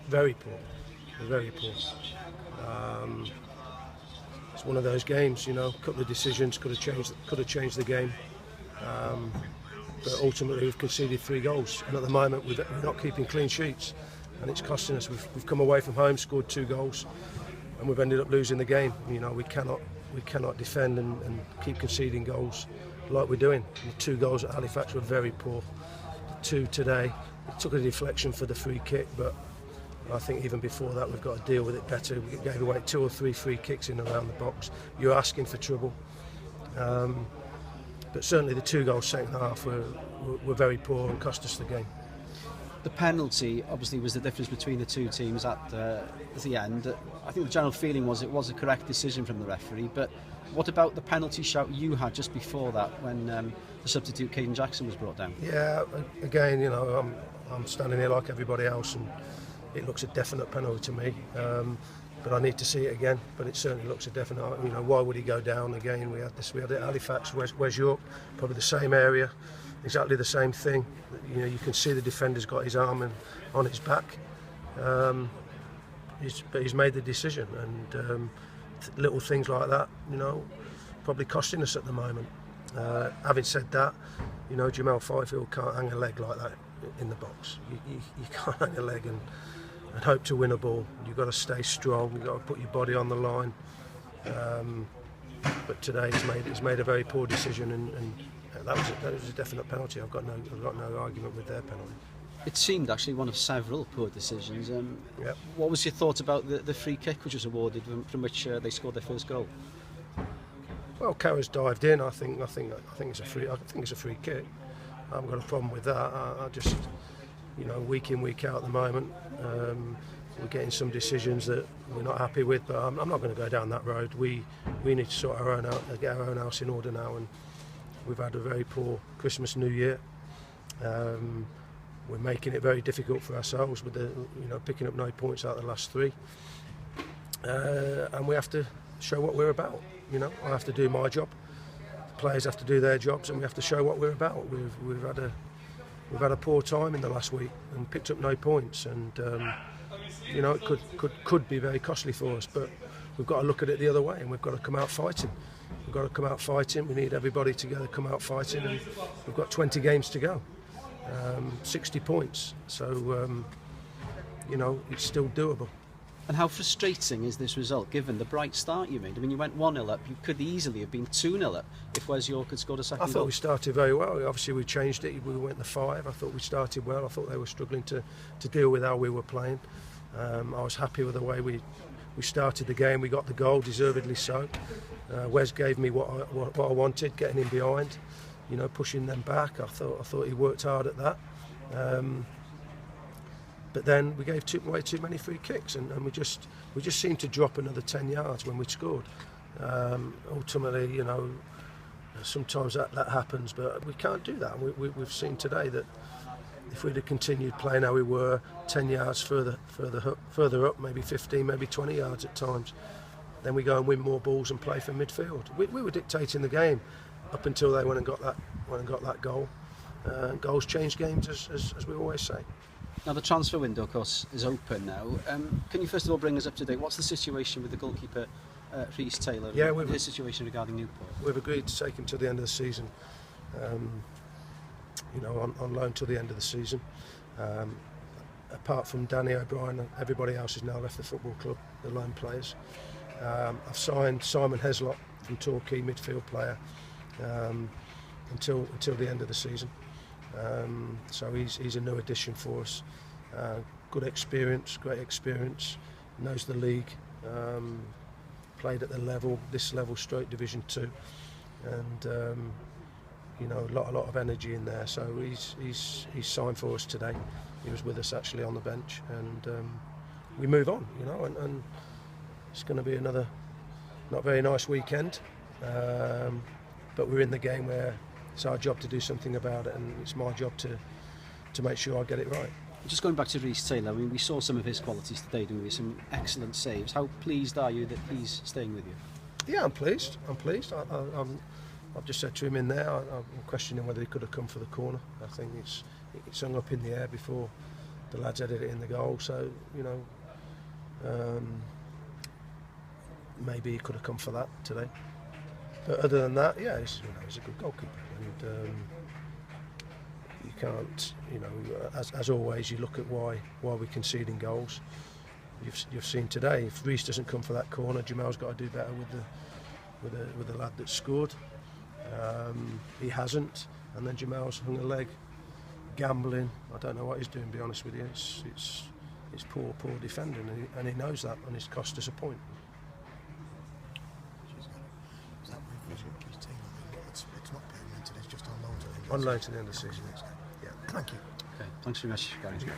Very poor, very poor. It's one of those games, a couple of decisions could have changed the game. But ultimately we've conceded 3 goals, and at the moment we're not keeping clean sheets, and it's costing us. We've come away from home, scored 2 goals, and we've ended up losing the game. We cannot defend and keep conceding goals like we're doing. The 2 goals at Halifax were very poor. The 2 today, it took a deflection for the free kick, but I think even before that we've got to deal with it better. We gave away 2 or 3 free kicks in around the box. You're asking for trouble. But certainly the 2 goals second half were very poor and cost us the game. The penalty obviously was the difference between the 2 teams at the end. I think the general feeling was it was a correct decision from the referee, but what about the penalty shout you had just before that when the substitute Caden Jackson was brought down? Yeah, again, I'm standing here like everybody else, and it looks a definite penalty to me. But I need to see it again. But it certainly looks a definite. Why would he go down again? We had it at Halifax, West York, probably the same area, exactly the same thing. You can see the defender's got his arm on his back, but he's made the decision, and little things like that, probably costing us at the moment. Having said that, Jamal Fifield can't hang a leg like that in the box. You can't hang a leg and hope to win a ball. You've got to stay strong. You've got to put your body on the line. But today he's made a very poor decision, and that was a definite penalty. I've got no argument with their penalty. It seemed actually one of several poor decisions. Yep. What was your thought about the free kick which was awarded, from which they scored their first goal? Well, Carra's dived in. I think it's a free kick. I haven't got a problem with that. I just, week in, week out at the moment, we're getting some decisions that we're not happy with, but I'm not going to go down that road. We need to sort our own out, get our own house in order now, and we've had a very poor Christmas, New Year. We're making it very difficult for ourselves with picking up no points out of the last 3, and we have to show what we're about. I have to do my job. The players have to do their jobs, and we have to show what we're about. We've had a poor time in the last week and picked up no points, and it could be very costly for us. But we've got to look at it the other way, and we've got to come out fighting. We've got to come out fighting. We need everybody together to come out fighting, and we've got 20 games to go, 60 points. So it's still doable. And how frustrating is this result, given the bright start you made? I mean, you went 1-0 up, you could easily have been 2-0 up if Wes York had scored a second goal. I thought we started very well. Obviously we changed it, we went to 5. I thought we started well. I thought they were struggling to deal with how we were playing. I was happy with the way we started the game. We got the goal, deservedly so. Wes gave me what I wanted, getting in behind, pushing them back. I thought he worked hard at that. But then we gave way too many free kicks, and we just seemed to drop another 10 yards when we scored. Ultimately, sometimes that happens, but we can't do that. We've seen today that if we'd have continued playing how we were, 10 yards further up, maybe 15, maybe 20 yards at times, then we go and win more balls and play for midfield. We were dictating the game up until they went and got that goal. Goals change games, as we always say. Now the transfer window, of course, is open now. Can you first of all bring us up to date? What's the situation with the goalkeeper, Rhys Taylor, and his situation regarding Newport? We've agreed to take him to the end of the season, on loan till the end of the season. Apart from Danny O'Brien, everybody else has now left the football club, the loan players. I've signed Simon Heslop from Torquay, midfield player, until the end of the season. So he's a new addition for us. Good experience, great experience, knows the league, played at this level, stroke Division 2, and a lot of energy in there. So he's signed for us today. He was with us actually on the bench, and we move on, and it's going to be another not very nice weekend, but we're in the game where it's our job to do something about it, and it's my job to make sure I get it right. Just going back to Rhys Taylor, I mean, we saw some of his qualities today, didn't we? Some excellent saves. How pleased are you that he's staying with you? Yeah, I'm pleased. I've just said to him in there, I'm questioning whether he could have come for the corner. I think it's hung up in the air before the lads headed it in the goal. So maybe he could have come for that today. But other than that, yeah, he's a good goalkeeper, and you can't, as always, you look at why we're conceding goals. You've seen today, if Reece doesn't come for that corner, Jamal's got to do better with the lad that scored. He hasn't, and then Jamal's hung a leg, gambling. I don't know what he's doing, to be honest with you. It's poor defending, and he knows that, and it's cost us a point. It's not permanent, it's just on loan to the end of the season. On loan to the end of the season. Yeah, thank you. Okay, thanks very much, Gary.